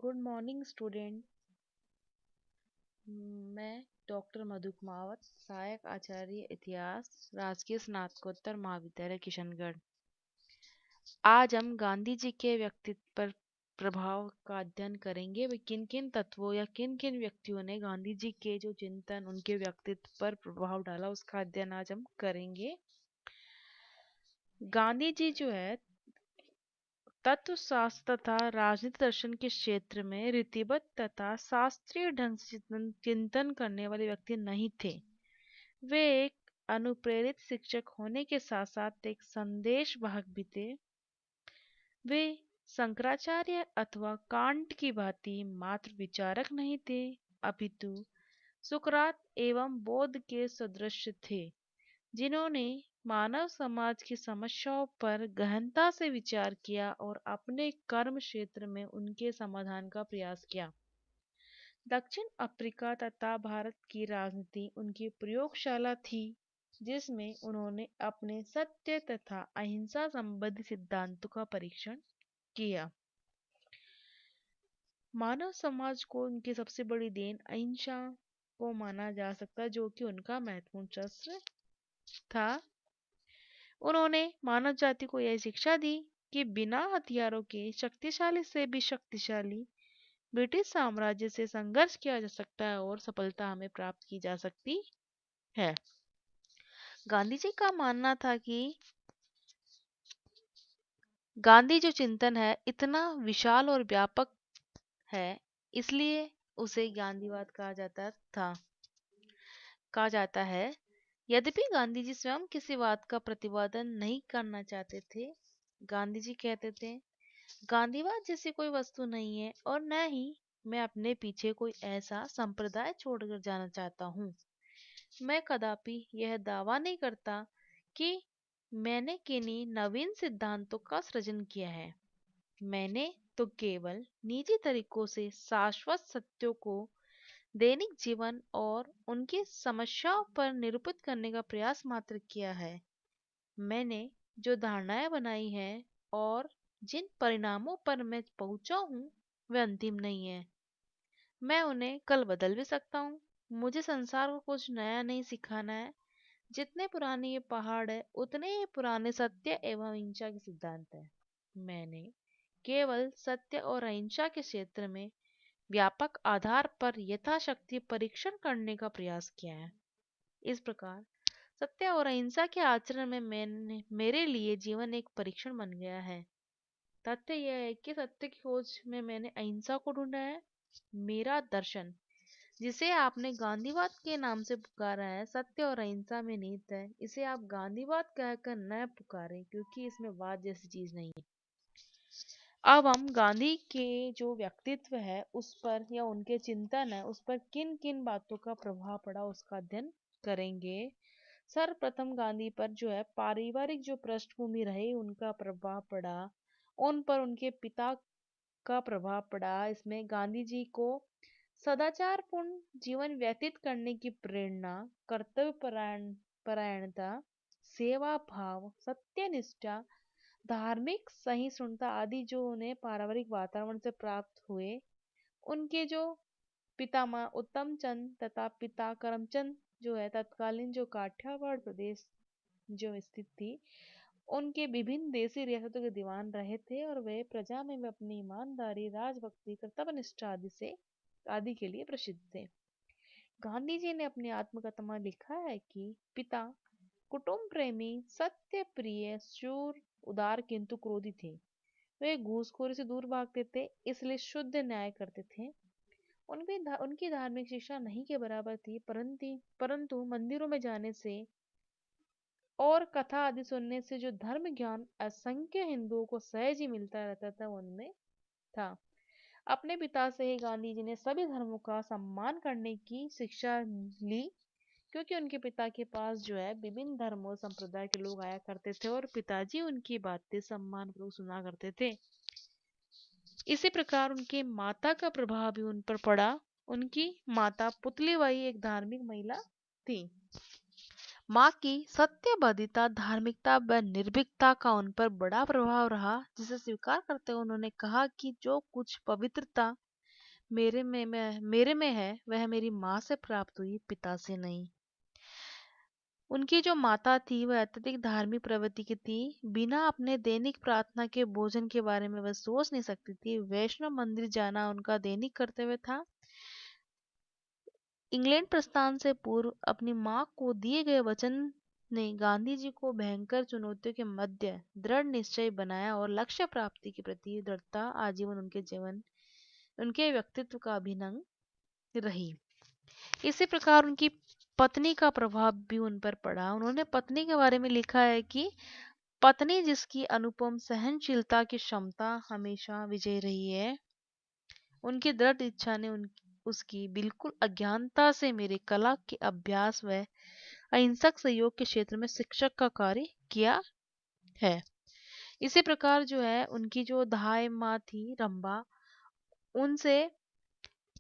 Good morning student. मैं doctor मधु कुमावत, सहायक आचार्य इतिहास, राजकीय स्नातकोत्तर महाविद्यालय किशनगढ़। आज हम गांधी जी के व्यक्तित्व पर प्रभाव का अध्ययन करेंगे। वे किन किन तत्वों या किन किन व्यक्तियों ने गांधी जी के जो चिंतन उनके व्यक्तित्व पर प्रभाव डाला, उसका अध्ययन आज हम करेंगे। गांधी जी जो है तत्वशास्त्र तथा राजनीति दर्शन के क्षेत्र में रीतिबद्ध तथा शास्त्रीय ढंग से चिंतन करने वाले व्यक्ति नहीं थे। वे एक अनुप्रेरित शिक्षक होने के साथ साथ एक संदेश वाहक भी थे। वे शंकराचार्य अथवा कांट की भांति मात्र विचारक नहीं थे, अपितु सुकरात एवं बौद्ध के सदृश थे, जिन्होंने मानव समाज की समस्याओं पर गहनता से विचार किया और अपने कर्म क्षेत्र में उनके समाधान का प्रयास किया। दक्षिण अफ्रीका तथा भारत की राजनीति उनकी प्रयोगशाला थी, जिसमें उन्होंने अपने सत्य तथा अहिंसा संबंधी सिद्धांतों का परीक्षण किया। मानव समाज को उनकी सबसे बड़ी देन अहिंसा को माना जा सकता, जो कि उनका महत्वपूर्ण शस्त्र था। उन्होंने मानव जाति को यह शिक्षा दी कि बिना हथियारों के शक्तिशाली से भी शक्तिशाली ब्रिटिश साम्राज्य से संघर्ष किया जा सकता है और सफलता हमें प्राप्त की जा सकती है। गांधी जी का मानना था कि गांधी जो चिंतन है इतना विशाल और व्यापक है, इसलिए उसे गांधीवाद कहा जाता है। यद्यपि गांधी जी स्वयं किसी बात का प्रतिपादन नहीं करना चाहते थे। गांधी जी कहते थे, गांधीवाद जैसी कोई वस्तु नहीं है और न ही मैं अपने पीछे कोई ऐसा संप्रदाय छोड़कर जाना चाहता हूँ। मैं कदापि यह दावा नहीं करता कि मैंने किन्हीं नवीन सिद्धांतों का सृजन किया है। मैंने तो केवल निजी तरीकों से शाश्वत सत्यों को दैनिक जीवन और उनकी समस्याओं पर निरूपित करने का प्रयास मात्र किया है। मैंने जो धारणाएं बनाई हैं और जिन परिणामों पर मैं पहुंचा हूँ, वे अंतिम नहीं है। मैं उन्हें कल बदल भी सकता हूँ। मुझे संसार को कुछ नया नहीं सिखाना है। जितने पुराने ये पहाड़ है, उतने ही पुराने सत्य एवं अहिंसा के सिद्धांत है। मैंने केवल सत्य और अहिंसा के क्षेत्र में व्यापक आधार पर यथाशक्ति परीक्षण करने का प्रयास किया है। इस प्रकार सत्य और अहिंसा के आचरण में मेरे लिए जीवन एक परीक्षण बन गया है। तथ्य यह है कि सत्य की खोज में मैंने अहिंसा को ढूंढा है। मेरा दर्शन, जिसे आपने गांधीवाद के नाम से पुकारा है, सत्य और अहिंसा में निहित है। इसे आप गांधीवाद कहकर न पुकारें, क्योंकि इसमें वाद जैसी चीज नहीं है। अब हम गांधी के जो व्यक्तित्व है उस पर या उनके चिंतन है उस पर किन किन बातों का प्रभाव पड़ा, उसका अध्ययन करेंगे। सर्वप्रथम गांधी पर जो है पारिवारिक जो पृष्ठभूमि रही, उनका प्रभाव पड़ा। उन पर उनके पिता का प्रभाव पड़ा। इसमें गांधी जी को सदाचारपूर्ण जीवन व्यतीत करने की प्रेरणा, कर्तव्य परायणता, सेवा भाव, सत्यनिष्ठा, धार्मिक सहिष्णुता आदि जो उन्हें पारिवारिक वातावरण से प्राप्त हुए। उनके जो पितामह उत्तम चंद तथा पिता करमचंद जो है तत्कालीन जो काठियावाड़ प्रदेश जो स्थित थी, उनके विभिन्न देशी रियासतों के दीवान रहे थे और वे प्रजा में वे अपनी ईमानदारी, राजभक्ति, कर्तव्यनिष्ठा आदि के लिए प्रसिद्ध थे। गांधी जी ने अपनी आत्मकथा में लिखा है कि पिता कुटुंब प्रेमी, सत्य प्रिय, शूर, उदार किंतु क्रोधी थे। वे घूसखोरी से दूर भागते थे, इसलिए शुद्ध न्याय करते थे। उनकी धार्मिक शिक्षा नहीं के बराबर थी, परंतु मंदिरों में जाने से और कथा आदि सुनने से जो धर्म ज्ञान असंख्य हिंदुओं को सहज ही मिलता रहता था, उनमें था। अपने पिता से ही गांधी जी ने सभी धर्मों का सम्मान करने की शिक्षा ली, क्योंकि उनके पिता के पास जो है विभिन्न धर्म और संप्रदाय के लोग आया करते थे और पिताजी उनकी बातें सम्मानपूर्वक सुना करते थे। इसी प्रकार उनके माता का प्रभाव भी उन पर पड़ा। उनकी माता पुतलीबाई एक धार्मिक महिला थी। माँ की सत्यवादिता, धार्मिकता व निर्भीकता का उन पर बड़ा प्रभाव रहा, जिसे स्वीकार करते हुए उन्होंने कहा कि जो कुछ पवित्रता मेरे में है वह मेरी माँ से प्राप्त हुई, पिता से नहीं। उनकी जो माता थी वह अत्यधिक धार्मिक प्रवृत्ति की थी। बिना अपने दैनिक प्रार्थना के भोजन के बारे में वह सोच नहीं सकती थी। वैष्णव मंदिर जाना उनका दैनिक कर्तव्य था। इंग्लैंड प्रस्थान से पूर्व अपनी माँ को दिए गए वचन ने गांधी जी को भयंकर चुनौतियों के मध्य दृढ़ निश्चय बनाया और लक्ष्य प्राप्ति के प्रति दृढ़ता आजीवन उनके व्यक्तित्व का अभिन्न रही। इसी प्रकार उनकी पत्नी का प्रभाव भी उन पर पड़ा। उन्होंने पत्नी के बारे में लिखा है कि पत्नी जिसकी अनुपम सहनशीलता की क्षमता हमेशा विजयी रही है, उनकी दृढ़ इच्छा ने उसकी बिल्कुल अज्ञानता से मेरे कला के अभ्यास व अहिंसक सहयोग के क्षेत्र में शिक्षक का कार्य किया है। इसी प्रकार जो है उनकी जो दाई माँ थी रंभा, उनसे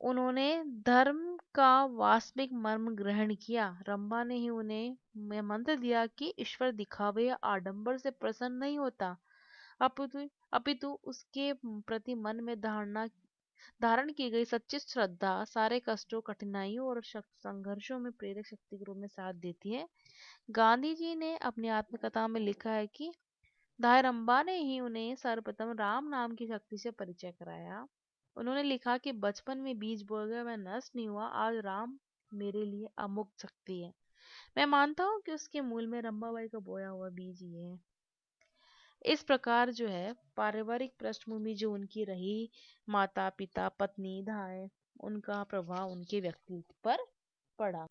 उन्होंने धर्म का वास्तविक मर्म ग्रहण किया। रंभा ने ही उन्हें मंत्र दिया कि ईश्वर दिखावे या आडंबर से प्रसन्न नहीं होता, अपितु उसके प्रति मन में धारण की गई सच्ची श्रद्धा सारे कष्टों, कठिनाइयों और संघर्षों में प्रेरक शक्ति के रूप में साथ देती है। गांधी जी ने अपनी आत्मकथा में लिखा है कि दाई रंभा ने ही उन्हें सर्वप्रथम राम नाम की शक्ति से परिचय कराया। उन्होंने लिखा कि बचपन में बीज बोया गया वह नष्ट नहीं हुआ, आज राम मेरे लिए अमोघ शक्ति है। मैं मानता हूँ कि उसके मूल में रंभाबाई का बोया हुआ बीज ही है। इस प्रकार जो है पारिवारिक पृष्ठभूमि जो उनकी रही, माता पिता पत्नी दाई, उनका प्रभाव उनके व्यक्तित्व पर पड़ा।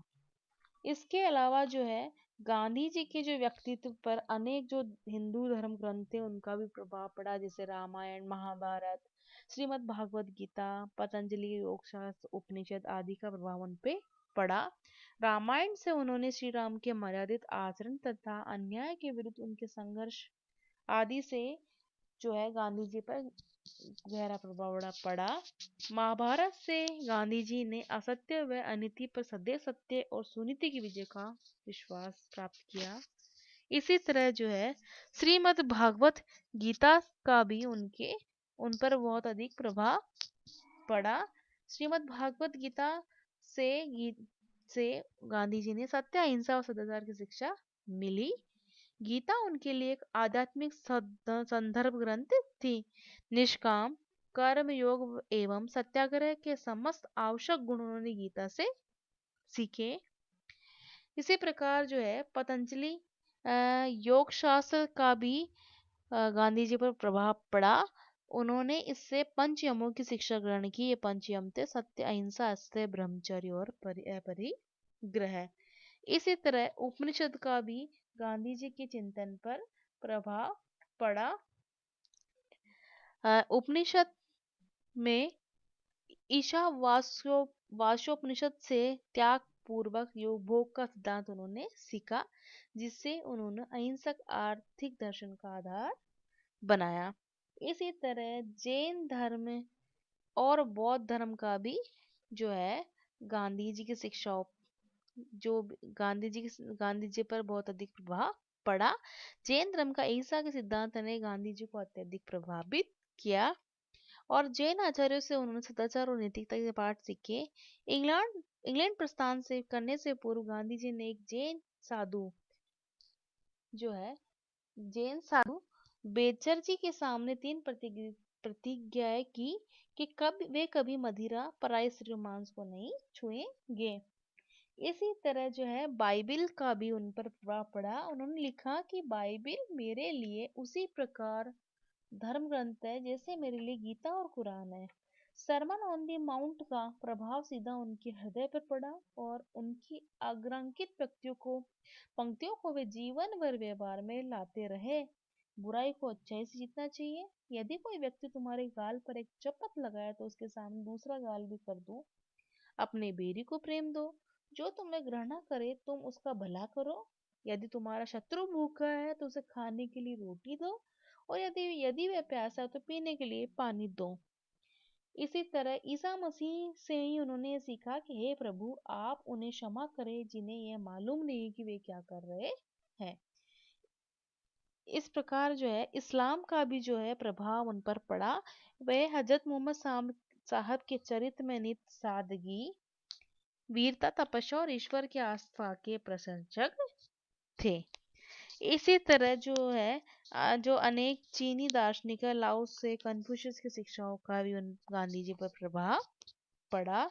इसके अलावा जो है गांधी जी के जो व्यक्तित्व पर अनेक जो हिंदू धर्म ग्रंथ थे उनका भी प्रभाव पड़ा, जैसे रामायण, महाभारत, श्रीमद् भागवत गीता, पतंजलि योग शास्त्र, उपनिषद आदि का प्रभाव उन पे पड़ा। रामायण से उन्होंने श्री राम के मर्यादित आचरण तथा अन्याय के विरुद्ध उनके संघर्ष आदि से जो है गांधी जी पर गहरा प्रभाव पड़ा। महाभारत से गांधी जी ने असत्य व अनीति पर सदैव सत्य और सुनीति की विजय का विश्वास प्राप्त किया। इसी तरह जो है श्रीमद् भागवत गीता का भी उन पर बहुत अधिक प्रभाव पड़ा। श्रीमद् भागवत गीता से से गांधी जी ने सत्य, अहिंसा और सदाचार की शिक्षा मिली। गीता उनके लिए एक आध्यात्मिक संदर्भ ग्रंथ थी। निष्काम कर्म योग एवं सत्याग्रह के समस्त आवश्यक गुण उन्होंने गीता से सीखे। इसी प्रकार जो है पतंजलि योग शास्त्र का भी गांधी जी पर प्रभाव पड़ा। उन्होंने इससे पंच यमों की शिक्षा ग्रहण की। ये पंच यम थे सत्य, अहिंसा, अस्तेय, ब्रह्मचर्य और अपरिग्रह। इसी तरह उपनिषद का भी गांधी जी के चिंतन पर प्रभाव पड़ा। उपनिषद में वास्योपनिषद से त्याग पूर्वक योग भोग का सिद्धांत उन्होंने सीखा, जिससे उन्होंने अहिंसक आर्थिक दर्शन का आधार बनाया। इसी तरह जैन धर्म और बौद्ध धर्म का भी जो है गांधी जी की शिक्षाओं जो गांधी जी पर बहुत अधिक प्रभाव पड़ा। जैन धर्म का अहिंसा के सिद्धांत ने गांधी जी को अत्यधिक प्रभावित किया और जैन आचार्यों से उन्होंने सदाचार और नैतिकता के पाठ सीखे। इंग्लैंड प्रस्थान से करने से पूर्व गांधी जी ने एक जैन साधु बेचर जी के सामने 3 प्रतिज्ञाएं की कि वे कभी मदिरा, पराई स्त्री, मांस को नहीं छुएंगे। इसी तरह जो है बाइबिल का भी उन पर प्रभाव पड़ा। उन्होंने लिखा कि बाइबिल मेरे लिए उसी प्रकार धर्म ग्रंथ है जैसे मेरे लिए गीता और कुरान है। सरमन ऑन द माउंट का प्रभाव सीधा उनके हृदय पर पड़ा और उनकी अग्रांकित पंक्तियों को वे जीवन भर व्यवहार में लाते रहे। बुराई को अच्छाई से जीतना चाहिए। यदि कोई व्यक्ति तुम्हारे गाल पर एक चपत लगाए तो उसके सामने दूसरा गाल भी कर दो। अपने बैरी को प्रेम दो। जो तुम्हें घृणा करे तुम उसका भला करो। यदि तुम्हारा शत्रु भूखा है तो उसे खाने के लिए रोटी दो और यदि वह प्यासा है तो पीने के लिए पानी दो। इसी तरह ईसा मसीह से ही उन्होंने सीखा कि हे प्रभु, आप उन्हें क्षमा करें जिन्हें यह मालूम नहीं कि वे क्या कर रहे हैं। इस प्रकार जो है इस्लाम का भी जो है प्रभाव उन पर पड़ा। वह हजरत मोहम्मद साहब के चरित्र में नित सादगी, वीरता, तपस्या और ईश्वर की आस्था के प्रशंसक थे। इसी तरह जो है जो अनेक चीनी दार्शनिक लाओ से कन्फ्यूशियस की शिक्षाओं का भी गांधी जी पर प्रभाव पड़ा।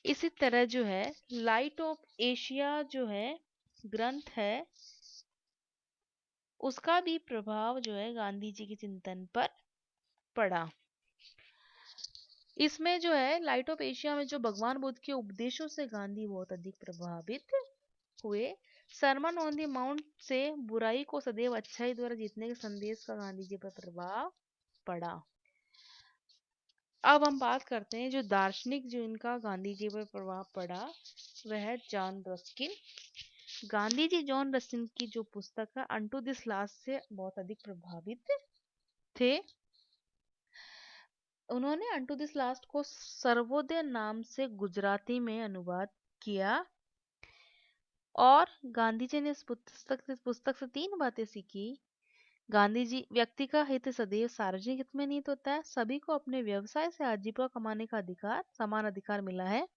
इसी तरह जो है लाइट ऑफ एशिया जो है ग्रंथ है, उसका भी प्रभाव जो है गांधी जी के चिंतन पर पड़ा। इसमें जो है लाइट ऑफ एशिया में जो भगवान बुद्ध के उपदेशों से गांधी बहुत अधिक प्रभावित हुए। सरमन ऑन द माउंट से बुराई को सदैव अच्छाई द्वारा जीतने के संदेश का गांधी जी पर प्रभाव पड़ा। अब हम बात करते हैं जो दार्शनिक जो इनका गांधी जी पर प्रभाव पड़ा वह है John Ruskin. Gandhi ji John Ruskin की जो पुस्तक है अनटू दिस लास्ट से बहुत अधिक प्रभावित थे। उन्होंने अनटू दिस लास्ट को सर्वोदय नाम से गुजराती में अनुवाद किया और गांधी जी ने इस पुस्तक से 3 बातें सीखी। गांधी जी व्यक्ति का हित सदैव सार्वजनिक हित में निहित होता है। सभी को अपने व्यवसाय से आजीविका कमाने का अधिकार, समान अधिकार मिला है।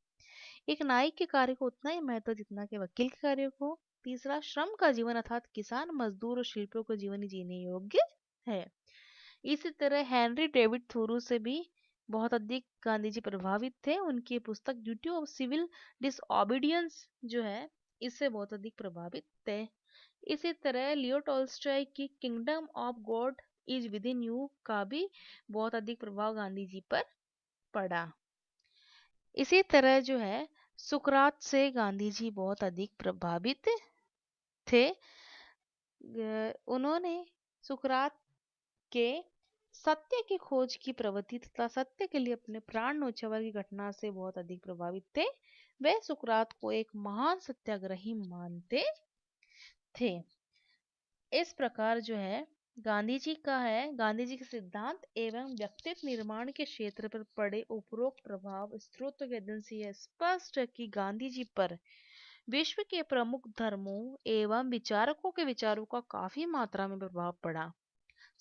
एक नाई के कार्य को उतना ही महत्व जितना कि वकील के कार्य को। तीसरा, श्रम का जीवन अर्थात किसान, मजदूर और शिल्पियों का जीवन ही जीने योग्य है। इसी तरह हेनरी डेविड थोरू से भी बहुत अधिक गांधी जी प्रभावित थे। उनकी पुस्तक ड्यूटी ऑफ सिविल डिसओबीडियंस जो है इससे बहुत अधिक प्रभावित थे। इसी तरह लियो टॉल्स्टॉय की kingdom of God is with in you का भी बहुत अधिक प्रभाव गांधी जी पर पड़ा। इसी तरह जो है सुकरात से गांधी जी बहुत अधिक प्रभावित थे। उन्होंने सुकरात के सत्य की खोज की प्रवृत्ति तथा सत्य के लिए अपने प्राण न्योछावर की घटना से बहुत अधिक प्रभावित थे। वे सुकरात को एक महान सत्याग्रही मानते थे। इस प्रकार जो है गांधी जी का है गांधी जी के सिद्धांत एवं व्यक्तित्व निर्माण के क्षेत्र पर पड़े उपरोक्त प्रभाव स्रोतों के अध्ययन से यह स्पष्ट है कि गांधी जी पर विश्व के प्रमुख धर्मों एवं विचारकों के विचारों का काफी मात्रा में प्रभाव पड़ा।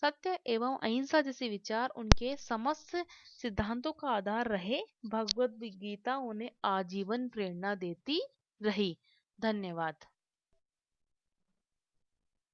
सत्य एवं अहिंसा जैसे विचार उनके समस्त सिद्धांतों का आधार रहे। भगवद गीता उन्हें आजीवन प्रेरणा देती रही। धन्यवाद।